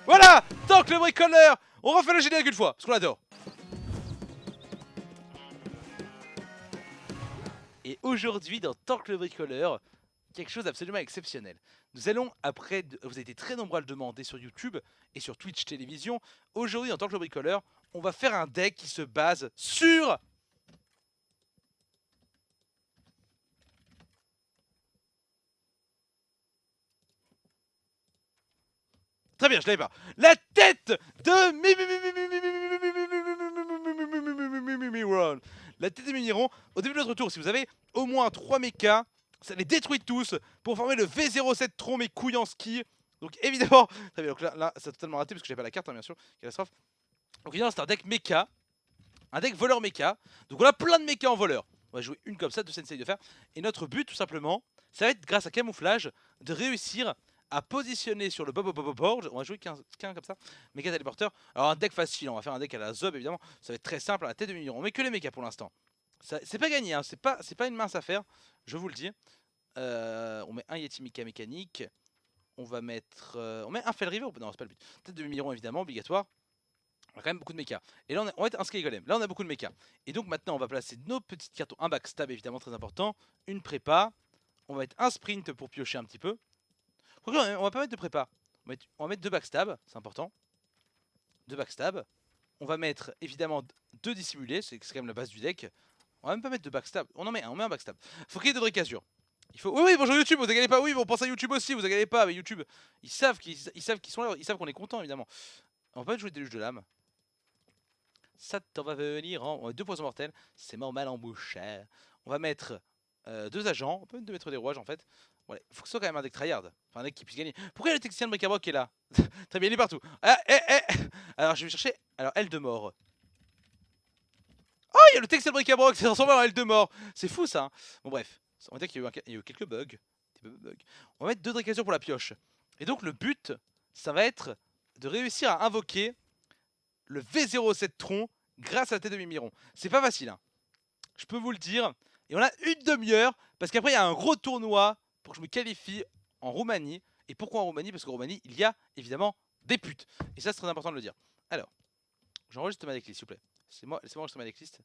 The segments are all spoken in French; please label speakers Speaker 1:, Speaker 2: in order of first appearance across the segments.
Speaker 1: Voilà, Tank le bricoleur. On refait le générique une fois, parce qu'on l'adore. Et aujourd'hui, dans Tank le bricoleur, quelque chose d'absolument exceptionnel. Nous allons, après, vous avez été très nombreux à le demander sur YouTube et sur Twitch Télévision, aujourd'hui, en Tank le bricoleur, on va faire un deck qui se base sur... Très bien, je l'avais pas. La tête de Mimiron. La tête de Mimiron. Au début de notre tour, si vous avez au moins 3 mechas, ça les détruit tous pour former le V07 Tron mes couilles en ski. Donc évidemment, très bien, donc là ça a totalement raté parce que j'ai pas la carte, hein, bien sûr. Catastrophe. Donc évidemment, c'est un deck mecha, un deck voleur mecha. Donc on a plein de mechas en voleur. On va jouer une comme ça, deux sensei de faire. Et notre but, tout simplement, ça va être grâce à camouflage de réussir à positionner sur le board. On va jouer 15 comme ça. Mecha téléporteur. Alors un deck facile, on va faire un deck à la Zob évidemment. Ça va être très simple à la tête de Mimiron. On met que les mechas pour l'instant. C'est pas gagné, hein. C'est pas une mince affaire, je vous le dis. On met un Yeti Mecha mécanique. On va mettre. On met un Fell River. Non, c'est pas le but. Tête de Mimiron évidemment, obligatoire. On a quand même beaucoup de mechas. Et là, on va être un Sky Golem. Là, on a beaucoup de mechas. Et donc maintenant, on va placer nos petites cartes. Un backstab évidemment très important. Une prépa. On va mettre un sprint pour piocher un petit peu. On va pas mettre de prépa. On va mettre 2 backstab, c'est important. 2 backstab. On va mettre évidemment 2 dissimulés, c'est quand même la base du deck. On va même pas mettre de backstab. On en met un, on met un backstab. Faut qu'il y ait de vraies casures. Il faut. Oui, bonjour YouTube, vous agalez pas. Oui, on pense à YouTube aussi, vous agalez pas. Mais YouTube, ils savent qu'ils sont là, ils savent qu'on est content évidemment. On va pas jouer des déluge de lame. Ça t'en va venir. On va 2 poisons mortels. C'est normal en bouche. On va mettre 2 agents. On peut mettre 2 maîtres des rouages en fait. Ouais, faut que ce soit quand même un deck tryhard. Enfin, un deck qui puisse gagner. Pourquoi le technicien de Bric-à-Broc est là? Très bien, il est partout. Ah, Alors, je vais chercher. Alors, aile de mort. Oh, il y a le technicien de Bric-à-Broc. C'est transformé en aile de mort. C'est fou ça. Hein. Bon, bref. On va dire qu'il y a eu quelques bugs. On va mettre 2 Dracasures pour la pioche. Et donc, le but, ça va être de réussir à invoquer le V07 Tron grâce à la tête de Mimiron. C'est pas facile. Hein. Je peux vous le dire. Et on a une demi-heure. Parce qu'après, il y a un gros tournoi pour que je me qualifie en Roumanie. Et pourquoi en Roumanie? Parce qu'en Roumanie, il y a évidemment des putes. Et ça, c'est très important de le dire. Alors, j'enregistre ma decklist, s'il vous plaît. Laissez-moi enregistrer ma decklist.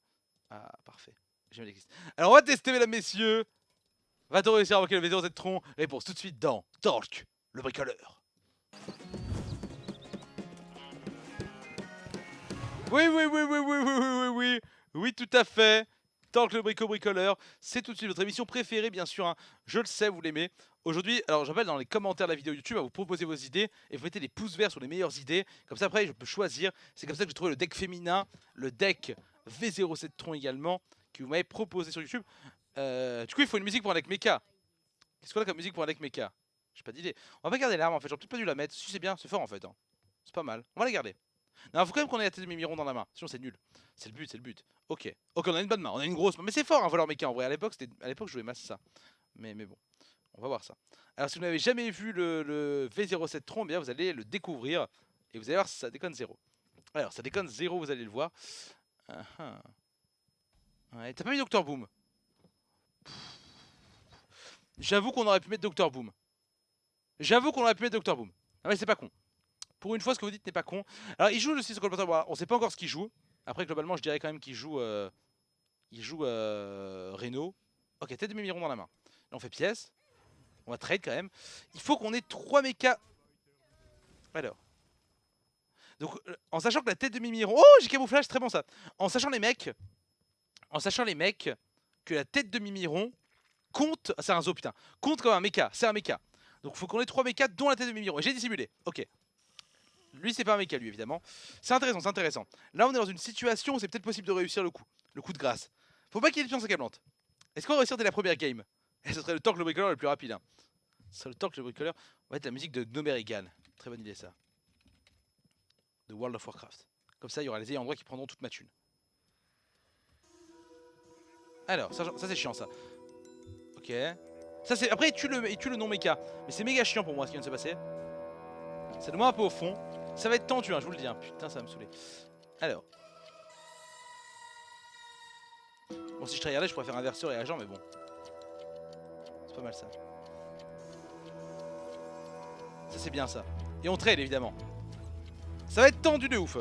Speaker 1: Ah, parfait. J'ai ma decklist. Alors, on va tester, mesdames, messieurs. Va-t-on réussir à invoquer le V07 Tron? Réponse tout de suite dans Tank, le bricoleur. Oui. Oui, tout à fait. Tank le bricoleur, c'est tout de suite votre émission préférée, bien sûr. Hein. Je le sais, vous l'aimez. Aujourd'hui, alors j'appelle dans les commentaires de la vidéo YouTube à vous proposer vos idées et vous mettez des pouces verts sur les meilleures idées. Comme ça, après, je peux choisir. C'est comme ça que j'ai trouvé le deck féminin, le deck V07 Tron également, que vous m'avez proposé sur YouTube. Du coup, il faut une musique pour un deck mecha. Qu'est-ce qu'on a comme musique pour un deck mecha? J'ai pas d'idée. On va pas garder l'arme en fait, j'aurais peut-être pas dû la mettre. Si, c'est bien, c'est fort en fait. Hein. C'est pas mal. On va la garder. Non, faut quand même qu'on ait la tête de Mimiron dans la main, sinon c'est nul. C'est le but. Ok, on a une bonne main, on a une grosse main. Mais c'est fort un voleur mecha en vrai, à l'époque je jouais masse ça. Mais bon, on va voir ça. Alors si vous n'avez jamais vu le V07 Tron, bien vous allez le découvrir. Et vous allez voir ça déconne 0. Alors ça déconne 0, vous allez le voir. Ouais, t'as pas mis Dr Boom. J'avoue qu'on aurait pu mettre Dr Boom. Ah ouais, c'est pas con. Pour une fois, ce que vous dites n'est pas con. Alors, il joue le 6 colporteur. Bon, on sait pas encore ce qu'il joue. Après, globalement, je dirais quand même qu'il joue. Reno. Ok, tête de Mimiron dans la main. Là, on fait pièce. On va trade quand même. Il faut qu'on ait 3 mechas. Alors. Donc, en sachant que la tête de Mimiron. Oh, j'ai camouflage, très bon ça. En sachant les mecs. Que la tête de Mimiron compte. C'est un zo, putain. Compte comme un mecha. C'est un mecha. Donc, il faut qu'on ait 3 mechas, dont la tête de Mimiron. Et j'ai dissimulé. Ok. Lui, c'est pas un mecha, lui, évidemment. C'est intéressant. Là, on est dans une situation où c'est peut-être possible de réussir le coup de grâce. Faut pas qu'il y ait de pions accablantes. Est-ce qu'on va réussir dès la première game? Et ce serait le Tank le bricoleur le plus rapide. Hein. Ce serait le Tank le bricoleur. On va mettre la musique de Gnomerigan. Très bonne idée, ça. De World of Warcraft. Comme ça, il y aura les ayants droit qui prendront toute ma thune. Alors, ça c'est chiant, ça. Ok. Ça, c'est... Après, il tue le non-mecha. Mais c'est méga chiant pour moi, ce qui vient de se passer. C'est de moi un peu au fond. Ça va être tendu, hein, je vous le dis. Hein. Putain, ça va me saouler. Alors. Bon, si je tryhardais, je pourrais faire inverseur et agent, mais bon. C'est pas mal ça. Ça, c'est bien ça. Et on trade, évidemment. Ça va être tendu de ouf.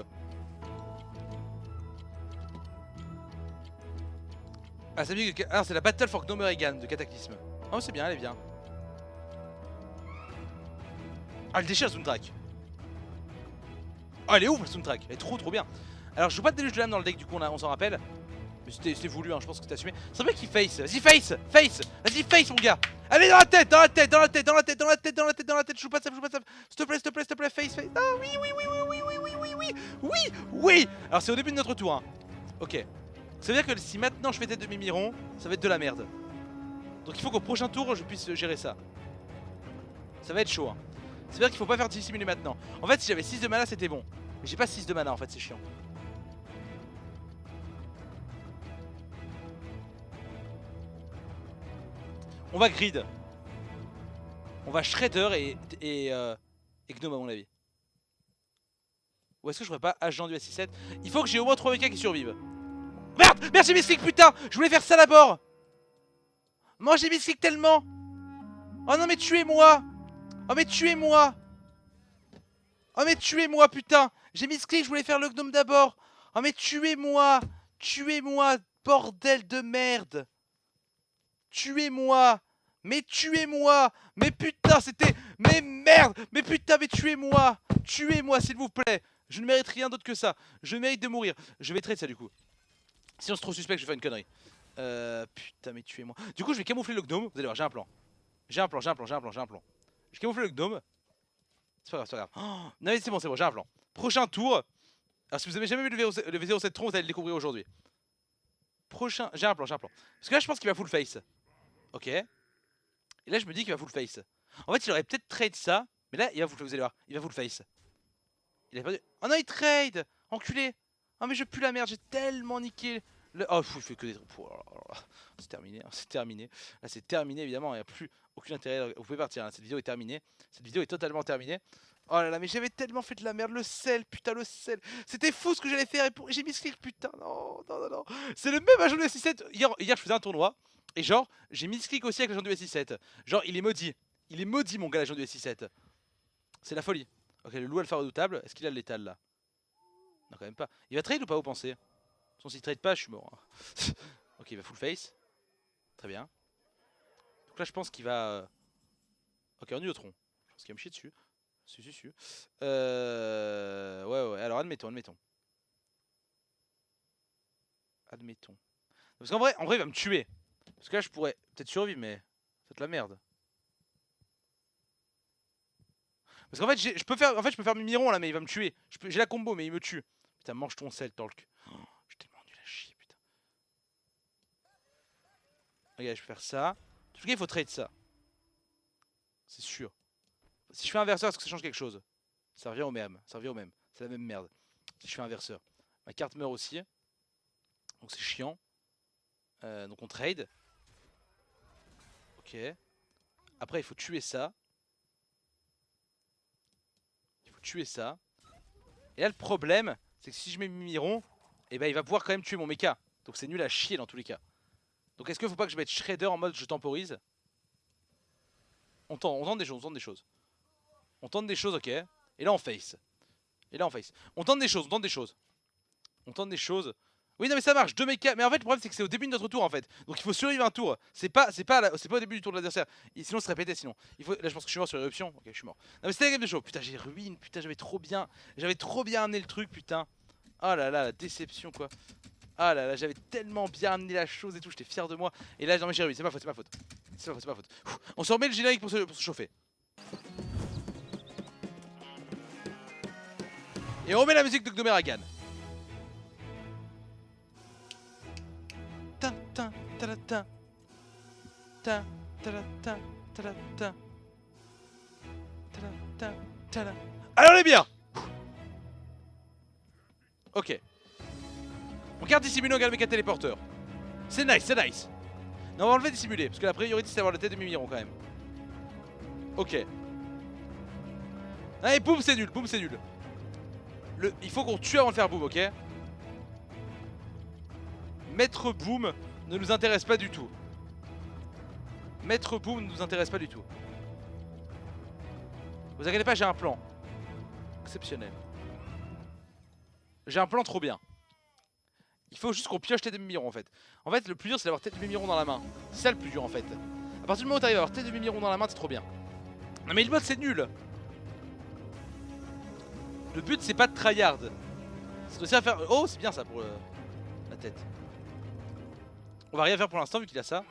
Speaker 1: Ah, ça me dit que... Ah, c'est la Battle for Gnomeregan de Cataclysme. Oh, c'est bien, elle est bien. Ah, elle déchire le soundtrack. Oh, elle est ouf le soundtrack. Elle est trop bien. Alors, je joue pas de déluge de lame dans le deck, du coup, on s'en rappelle. Mais c'était voulu, hein, je pense que c'était assumé. C'est vrai qu'il face. Vas-y, face. Vas-y, face, mon gars. Allez, dans la tête. Je joue pas de ça, S'il te plaît, face. Ah, oui. Alors, c'est au début de notre tour, hein. Ok. Ça veut dire que si maintenant je fais tête de Mimiron, ça va être de la merde. Donc il faut qu'au prochain tour je puisse gérer ça. Ça va être chaud, hein. Ça veut dire qu'il faut pas faire dissimuler maintenant. En fait, si j'avais 6 de mana, c'était bon. Mais j'ai pas 6 de mana en fait, c'est chiant. On va grid. On va Shredder et Gnome à mon avis. Ou est-ce que je ferais pas agent du S67? Il faut que j'ai au moins 3 mecs qui survivent. Merde! Merci Mystic, putain! Je voulais faire ça d'abord! Moi j'ai Mystic tellement! Oh non mais tuez-moi! Oh mais tuez-moi! Oh mais tuez-moi putain! J'ai Mystic, je voulais faire le gnome d'abord! Oh mais tuez-moi! Tuez-moi! Bordel de merde! Tuez-moi! Mais tuez-moi! Mais putain c'était... Mais merde! Mais putain mais tuez-moi! Tuez-moi s'il vous plaît! Je ne mérite rien d'autre que ça! Je mérite de mourir! Je vais trade ça du coup. Sinon c'est trop suspect que je vais faire une connerie. Putain mais tuez-moi. Du coup je vais camoufler le gnome. Vous allez voir, j'ai un plan. J'ai un plan. Je camoufle le gnome. C'est pas grave. Oh, non mais c'est bon, j'ai un plan. Prochain tour. Alors si vous avez jamais vu le V07 Tron, vous allez le découvrir aujourd'hui. Prochain. J'ai un plan. Parce que là je pense qu'il va full face. Ok. Et là je me dis qu'il va full face. En fait il aurait peut-être trade ça. Mais là il va full, vous allez voir. Il va full face. Il a perdu. Oh non il trade. Enculé. Oh mais je pue la merde, j'ai tellement niqué le... Oh il fait que des trucs. C'est terminé, hein, c'est terminé. Là c'est terminé évidemment, il n'y a plus aucun intérêt. Vous pouvez partir, hein. Cette vidéo est terminée. Cette vidéo est totalement terminée. Oh là là, mais j'avais tellement fait de la merde, le sel, putain le sel. C'était fou ce que j'allais faire et j'ai mis ce clic, putain, non. C'est le même agent du S67. Hier je faisais un tournoi et genre j'ai mis ce clic aussi avec l'agent du S67. Genre il est maudit. Il est maudit mon gars l'agent du S67. C'est la folie. Ok le loup alpha redoutable, est-ce qu'il a le létal là? Non quand même pas. Il va trade ou pas vous pensez? Sinon s'il trade pas je suis mort, hein. Ok il va full face. Très bien. Donc là je pense qu'il va... Ok en neutron. Parce qu'il va me chier dessus. Ouais alors admettons. Parce qu'en vrai il va me tuer. Parce que là je pourrais peut-être survivre mais... C'est de la merde. Parce qu'en fait je peux faire Mimiron là mais il va me tuer. J'ai la combo mais il me tue. Putain mange ton sel Talk. Oh, je suis tellement nul à chier putain. Regarde je peux faire ça. En tout cas il faut trade ça. C'est sûr. Si je fais inverseur est-ce que ça change quelque chose? Ça revient au même. C'est la même merde. Si je fais inverseur. Ma carte meurt aussi. Donc c'est chiant. Donc on trade. Ok. Après il faut tuer ça. Et là le problème, c'est que si je mets Mimiron, et ben il va pouvoir quand même tuer mon mecha. Donc c'est nul à chier dans tous les cas. Donc est-ce qu'il faut pas que je mette Shredder en mode je temporise? On tente des choses. Ok. Et là on face. On tente des choses. Oui non mais ça marche, 2 mechas. Mais en fait le problème c'est que c'est au début de notre tour en fait. Donc il faut survivre un tour. C'est pas au début du tour de l'adversaire. Sinon se répétait sinon. Là je pense que je suis mort sur l'éruption. Ok je suis mort. Non mais c'était la game de show. Putain j'ai ruine. Putain j'avais trop bien amené le truc putain. Oh là là la déception quoi. Ah là là j'avais tellement bien amené la chose et tout. J'étais fier de moi. Et là non mais j'ai ruiné. C'est ma faute. On se remet le générique pour se chauffer. Et on remet la musique de Gnomeregan. Alors on est bien. Ok. On garde dissimulé, on garde méca téléporteur. C'est nice. Non on va enlever dissimulé, parce que la priorité c'est d'avoir la tête de Mimiron quand même. Ok. Allez boum c'est nul. Il faut qu'on tue avant de faire boum, ok. Maître boom ne nous intéresse pas du tout. Vous inquiétez pas, j'ai un plan. Exceptionnel. J'ai un plan trop bien. Il faut juste qu'on pioche tête de Mimiron en fait. En fait, le plus dur c'est d'avoir tête de Mimiron dans la main. C'est ça le plus dur en fait. À partir du moment où t'arrives à avoir tête de Mimiron dans la main, c'est trop bien. Non mais le mode c'est nul. Le but c'est pas de tryhard. C'est aussi à faire. Oh, c'est bien ça pour la tête. On va rien faire pour l'instant vu qu'il a ça.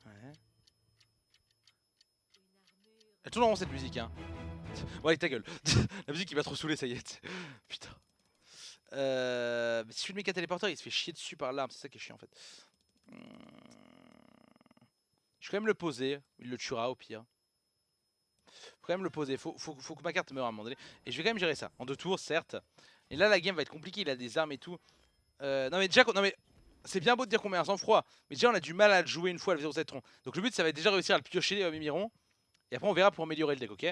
Speaker 1: Ouais. Elle tourne en rond cette musique hein. Ouais ta gueule. La musique il m'a trop saoulé ça y est. Putain. Mais si je fais le méca téléporteur il se fait chier dessus par l'arme, c'est ça qui est chiant en fait. Je vais quand même le poser, il le tuera au pire. Faut quand même le poser, faut que ma carte meure à un moment donné. Et je vais quand même gérer ça, en 2 tours certes. Et là la game va être compliquée, il a des armes et tout. Non mais déjà, non mais c'est bien beau de dire qu'on met un sang-froid. Mais déjà on a du mal à le jouer une fois le V07 Tron. Donc le but ça va être déjà réussir à le piocher Mimiron. Et après on verra pour améliorer le deck, ok.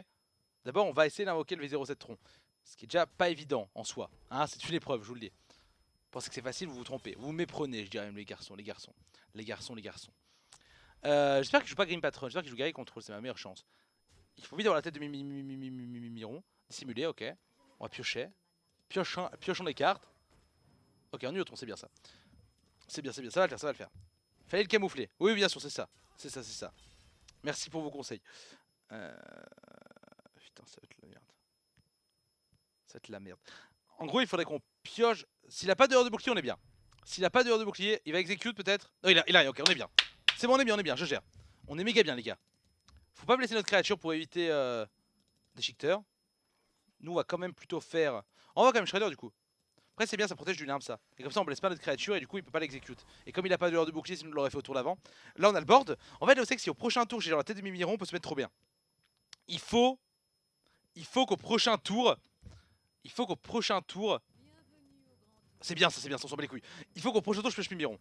Speaker 1: D'abord on va essayer d'invoquer le V07 Tron. Ce qui est déjà pas évident en soi. Hein, c'est une épreuve, je vous le dis. Vous pensez que c'est facile, vous vous trompez. Vous vous méprenez, je dirais même les garçons, les garçons. Les garçons, les garçons. J'espère qu'il joue pas Grim Patron, j'espère qu'il joue Gary Control, c'est ma meilleure chance. Il faut vite avoir la tête de Mimiron. Dissimuler, ok. On va piocher. Piochons les cartes. Ok, en neutron, c'est bien ça. C'est bien, ça va le faire, ça va le faire. Fallait le camoufler. Oui, bien sûr, c'est ça. C'est ça, c'est ça. Merci pour vos conseils. Putain, ça va être la merde. Ça va être la merde. En gros, il faudrait qu'on pioche. S'il a pas de heure de bouclier, on est bien. S'il a pas de heure de bouclier, il va execute peut-être. Non, il a rien, ok, on est bien. C'est bon, on est bien, je gère. On est méga bien, les gars. Faut pas blesser notre créature pour éviter déchiqueteur. Nous, on va quand même plutôt faire. On va quand même Shredder du coup. Après, c'est bien, ça protège d'une arme ça. Et comme ça, on blesse pas notre créature et du coup, il peut pas l'exécute. Et comme il a pas de heure de bouclier, sinon il l'aurait fait au tour d'avant. Là, on a le board. En fait, là, on sait que si au prochain tour, j'ai genre la tête de Mimiron, on peut se mettre trop bien. Il faut qu'au prochain tour. C'est bien, ça, c'est bien, ça, on s'en bat les couilles. Il faut qu'au prochain tour, je pioche Mimiron.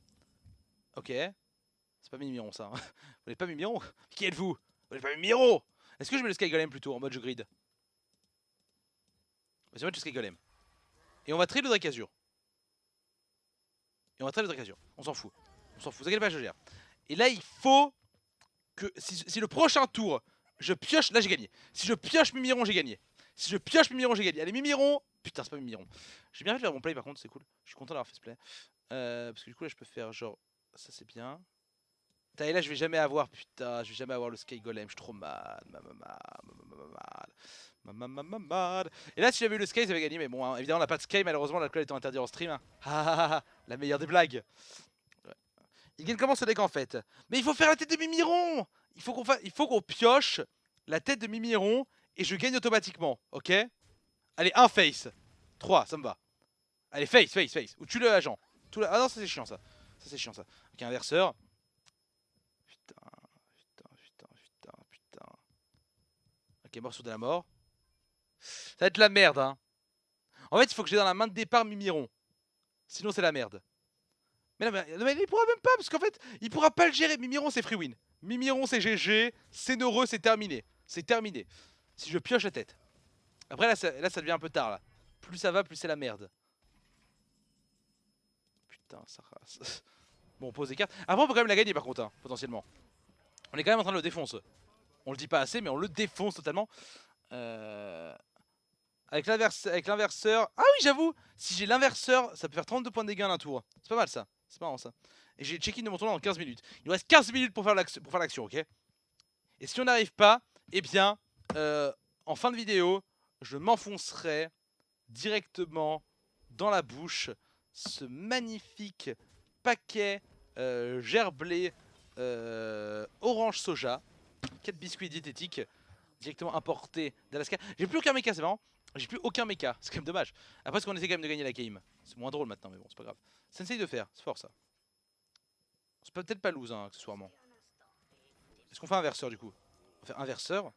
Speaker 1: Ok. C'est pas Mimiron ça. Vous n'êtes pas Mimiron? Qui êtes-vous? Vous n'êtes pas Mimiron? Est-ce que je mets le Sky Golem plutôt en mode je grid? Vas-y, on va mettre le Sky Golem. Et on va trade le Drake Azur. On s'en fout. Vous inquiétez pas, je gère. Et là, il faut que. Si le prochain tour, je pioche. Là, j'ai gagné. Si je pioche Mimiron, j'ai gagné. Allez, Mimiron. Putain, c'est pas Mimiron. J'ai bien fait de faire mon play par contre, c'est cool. Je suis content d'avoir fait ce play. Parce que du coup, là, je peux faire genre. Ça, c'est bien. Putain, et là, je vais jamais avoir. Putain, je vais jamais avoir le Sky Golem. Je suis trop mal. Et là, si j'avais eu le Sky, j'avais gagné. Mais bon, hein, évidemment, on n'a pas de Sky. Malheureusement, l'alcool étant interdit en stream. Hein. La meilleure des blagues. Ouais. Il gagne comment ce deck en fait? Mais il faut faire la tête de Mimiron. Il faut qu'on pioche la tête de Mimiron et je gagne automatiquement. Ok? Allez, un face. 3, ça me va. Allez, face. Ou tue le agent. Ah non, ça c'est chiant ça. Ok, inverseur. Putain. Ok, morceau de la mort. Ça va être la merde, hein. En fait, il faut que j'ai dans la main de départ Mimiron. Sinon, c'est la merde. Mais non, mais il pourra même pas, parce qu'en fait, il pourra pas le gérer. Mimiron, c'est free win. Mimiron, c'est GG. C'est neureux, c'est terminé. Si je pioche la tête. Après, là, ça devient un peu tard, là. Plus ça va, plus c'est la merde. Putain, ça rase. Bon, on pose des cartes. Après, on peut quand même la gagner, par contre, hein, potentiellement. On est quand même en train de le défoncer. On le dit pas assez, mais on le défonce totalement. Avec l'inverseur. Ah oui, j'avoue, si j'ai l'inverseur, ça peut faire 32 points de dégâts en un tour. C'est pas mal ça. C'est marrant ça. Et j'ai check-in de mon tournoi en 15 minutes. Il nous reste 15 minutes pour faire l'action, ok? Et si on n'arrive pas, eh bien, en fin de vidéo, je m'enfoncerai directement dans la bouche ce magnifique paquet gerblé orange soja. 4 biscuits diététiques directement importés d'Alaska. J'ai plus aucun mecha, c'est marrant. C'est quand même dommage. Après, parce qu'on essaie quand même de gagner la game. C'est moins drôle maintenant, mais bon, c'est pas grave. Sensei de faire, c'est fort ça. C'est peut-être pas lose, hein, accessoirement. Est-ce qu'on fait inverseur du coup? On va faire inverseur.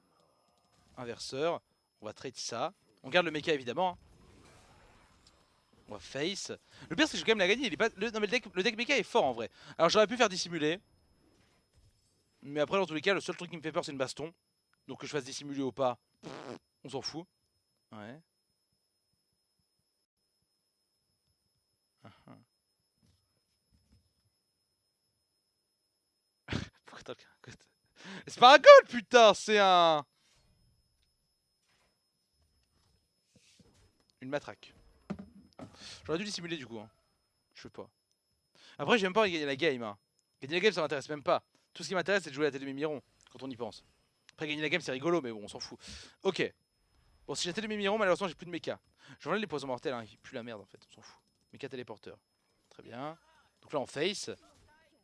Speaker 1: On va trade ça. On garde le mecha évidemment. Hein. On va face. Le pire, c'est que je vais quand même la gagner. Non, mais le deck mecha est fort en vrai. Alors, j'aurais pu faire dissimuler. Mais après, dans tous les cas, le seul truc qui me fait peur, c'est une baston. Donc, que je fasse dissimuler ou pas, on s'en fout. Ouais. C'est pas un gold, putain, c'est un... une matraque. J'aurais dû dissimuler du coup. Hein. Je sais pas. Après, j'aime pas gagner la game. Hein. Gagner la game, ça m'intéresse même pas. Tout ce qui m'intéresse, c'est de jouer à la tête de Mimiron, quand on y pense. Après, gagner la game, c'est rigolo, mais bon, on s'en fout. Ok. Bon, si j'ai la tête de Mimiron, malheureusement, j'ai plus de mecha. J'enlève les poisons mortels, hein, qui puent la merde en fait, on s'en fout. Mecha téléporteur. Très bien. Donc là, on face.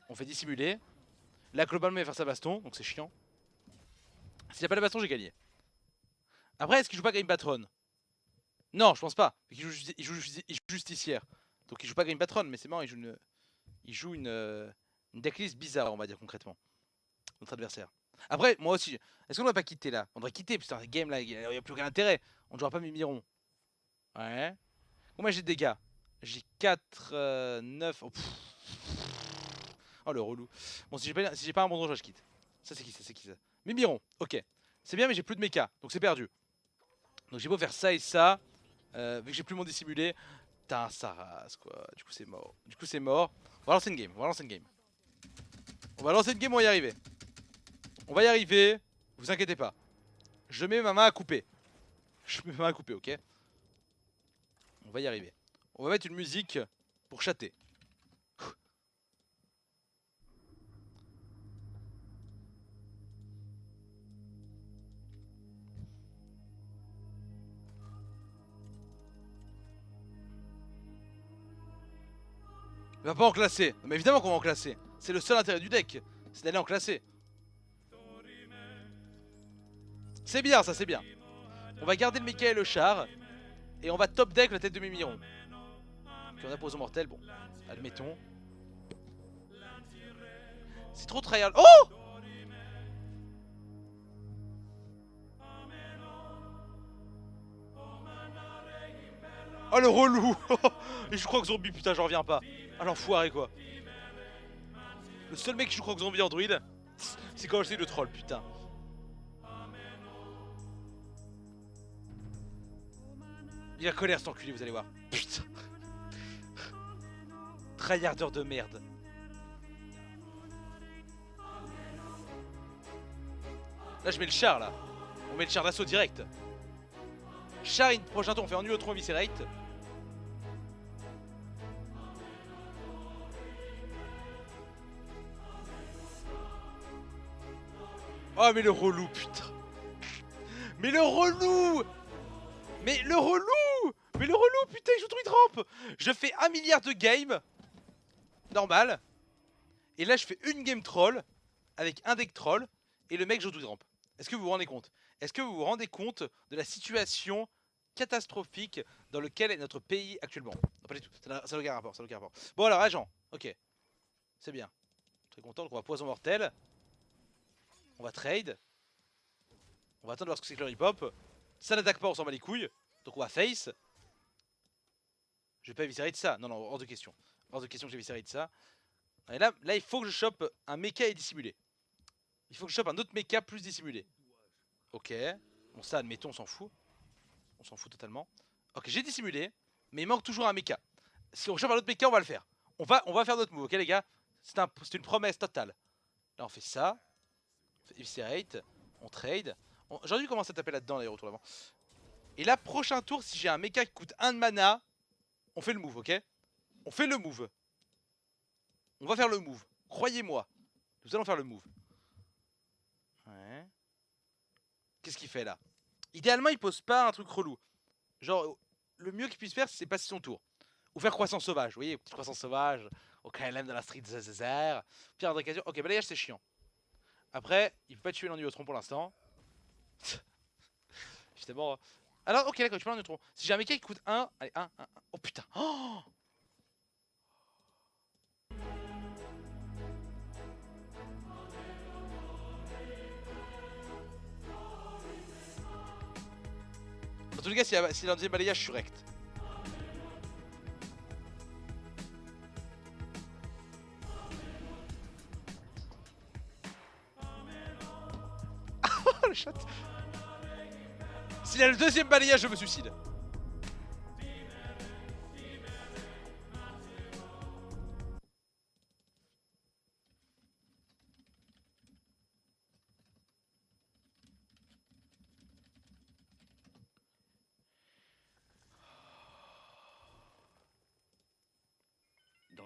Speaker 1: On fait dissimuler. Là, globalement, il va faire sa baston, donc c'est chiant. S'il n'y a pas la baston, j'ai gagné. Après, est-ce qu'il joue pas Game Patron? Non, je pense pas. Il joue justicière. Donc il joue pas Game Patron, mais c'est marrant, il joue une decklist bizarre, on va dire concrètement. Notre adversaire. Après, moi aussi, est-ce qu'on ne doit pas quitter là? On devrait quitter, putain, la game là, il n'y a plus aucun intérêt. On ne jouera pas Mimiron. Ouais. Combien j'ai de dégâts? J'ai 4, 9. Oh, oh le relou. Bon, si j'ai pas un bon donjon, je quitte. Ça, c'est qui ça? C'est qui ça? Mimiron, ok. C'est bien, mais j'ai plus de mecha, donc c'est perdu. Donc j'ai beau faire ça et ça. Vu que j'ai plus mon dissimulé. Putain, ça rase quoi. Du coup, c'est mort. Du coup, c'est mort. On va lancer une game. On va lancer une game. On va lancer une game, on va y arriver. On va y arriver. Vous inquiétez pas. Je mets ma main à couper. Je mets ma main à couper, ok? On va y arriver. On va mettre une musique pour chatter. Il va pas en classer. Non, mais évidemment qu'on va en classer. C'est le seul intérêt du deck. C'est d'aller en classer. C'est bien, ça, c'est bien. On va garder le Mecha et le char. Et on va top deck la tête de Mimiron. Puis on a poison mortel, bon. Admettons. C'est trop tryhard. Oh! Oh le relou. Et je crois que zombie, putain, j'en reviens pas. Ah l'enfoiré quoi. Le seul mec qui joue croque zombie en druide, c'est quand j'essaie de troll, putain. Il a colère cet enculé, vous allez voir. Putain. Tryharder de merde. Là je mets le char là. On met le char d'assaut direct. Char, prochain tour on fait un Nuotron Viscerate. Oh mais le relou putain. Mais le relou. Mais le relou. Mais le relou putain il joue Druid Ramp. Je fais 1 milliard de games. Normal. Et là je fais une game troll. Avec un deck troll. Et le mec joue Druid Ramp. Est-ce que vous vous rendez compte? Est-ce que vous vous rendez compte de la situation catastrophique dans lequel est notre pays actuellement? Non, pas du tout, ça n'a aucun rapport, ça n'a aucun rapport. Bon alors agent, ok. C'est bien. Très content, donc on va poison mortel. On va trade. On va attendre de voir ce que c'est que le rip-hop. Ça n'attaque pas, on s'en bat les couilles. Donc on va face. Je vais pas viscérer de ça. Non, non, hors de question. Hors de question que j'ai viscéré de ça. Et là, il faut que je chope un mecha et dissimulé. Il faut que je chope un autre mecha plus dissimulé. Ok. Bon ça, admettons, on s'en fout. On s'en fout totalement. Ok, j'ai dissimulé. Mais il manque toujours un mecha. Si on chope un autre mecha, on va le faire. On va faire notre move, ok les gars? C'est une promesse totale. Là on fait ça. On fait Eviscerate. On trade. J'aurais dû commencer à taper là-dedans d'ailleurs autour d'avant. Et là, prochain tour, si j'ai un mecha qui coûte 1 de mana, on fait le move, ok? On fait le move. On va faire le move. Croyez-moi. Nous allons faire le move. Ouais. Qu'est-ce qu'il fait là? Idéalement, il pose pas un truc relou. Genre, le mieux qu'il puisse faire, c'est passer son tour. Ou faire croissance sauvage. Vous voyez, petite croissance sauvage. Au KLM de la street Zézézer. Pierre Dracazur. Ok, balayage, c'est chiant. Après, il peut pas tuer l'ennuotron pour l'instant. Évidemment. Alors, ok, d'accord, tu peux l'ennuotron. Si j'ai un mecha qui coûte 1. Allez, 1. Oh putain. Oh, dans tous les cas, s'il a un deuxième balayage, je suis rect. Oh le chat. S'il a le deuxième balayage, je me suicide.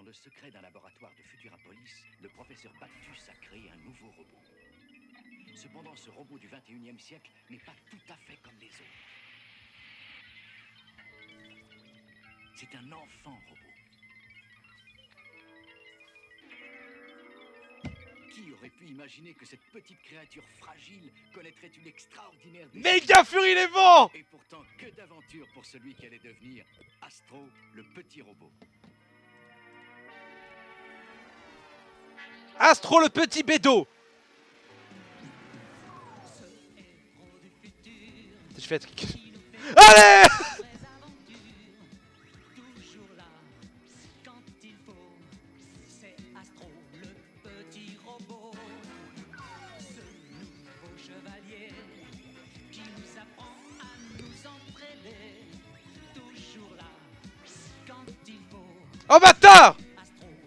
Speaker 2: le secret d'un laboratoire de Futurapolis, le professeur Bactus a créé un nouveau robot. Cependant, ce robot du 21e siècle n'est pas tout à fait comme les autres. C'est un enfant robot. Qui aurait pu imaginer que cette petite créature fragile connaîtrait une extraordinaire destinée?
Speaker 1: Méga Fury les vents!
Speaker 2: Et pourtant, que d'aventures pour celui qui allait devenir Astro, le petit robot.
Speaker 1: Astro le petit bédo! Je fais un truc. Allez! Oh bâtard!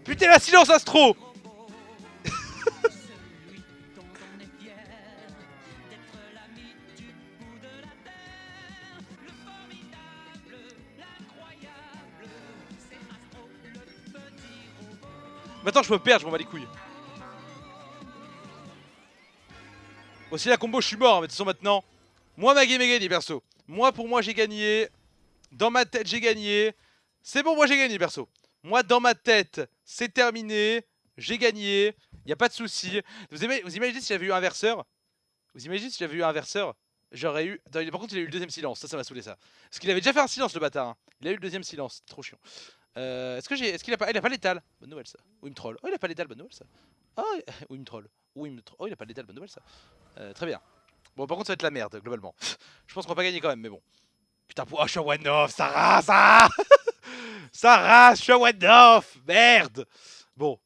Speaker 1: Putain la silence Astro! Maintenant je peux perdre, je m'en bats les couilles. Bon si la combo je suis mort, mais de toute façon maintenant, moi ma game est gagnée perso. Moi pour moi j'ai gagné, dans ma tête j'ai gagné. C'est bon, moi j'ai gagné perso. Moi dans ma tête c'est terminé, j'ai gagné, y a pas de souci. Vous imaginez si j'avais eu un inverseur? Vous imaginez si j'avais eu un inverseur? J'aurais eu... Attends, par contre il a eu le deuxième silence, ça m'a saoulé ça. Parce qu'il avait déjà fait un silence le bâtard, hein. Il a eu le deuxième silence, c'est trop chiant. Est-ce qu'il a pas... Il a pas létal, bonne nouvelle ça. Ou il me troll. Oh il a pas létal, bonne nouvelle ça. Oh, ou il me troll. Oh il a pas létal, bonne nouvelle ça. Très bien. Bon par contre ça va être la merde globalement. Je pense qu'on va pas gagner quand même mais bon. Putain, oh, je suis à one off, ça rase, ça. Ça rase, je suis à one off, merde. Bon,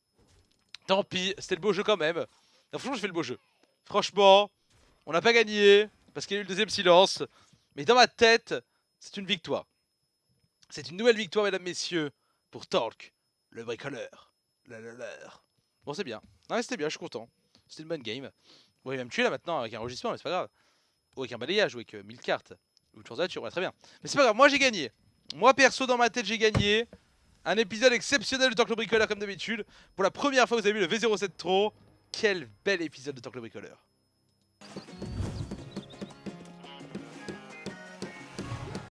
Speaker 1: tant pis, c'était le beau jeu quand même. Non, franchement, j'ai fait le beau jeu. Franchement, on n'a pas gagné parce qu'il y a eu le deuxième silence. Mais dans ma tête, c'est une victoire. C'est une nouvelle victoire, mesdames, messieurs, pour Torque, le bricoleur. Bon, c'est bien. Non, mais c'était bien, je suis content. C'était une bonne game. Bon, il va me tuer là maintenant avec un enregistrement, mais c'est pas grave. Ou avec un balayage, ou avec 1000 cartes. Ou une chandature, ouais, très bien. Mais c'est pas grave, moi j'ai gagné. Moi perso, dans ma tête, j'ai gagné. Un épisode exceptionnel de Torque le bricoleur, comme d'habitude. Pour la première fois, vous avez vu le V07 Tro. Quel bel épisode de Torque le bricoleur.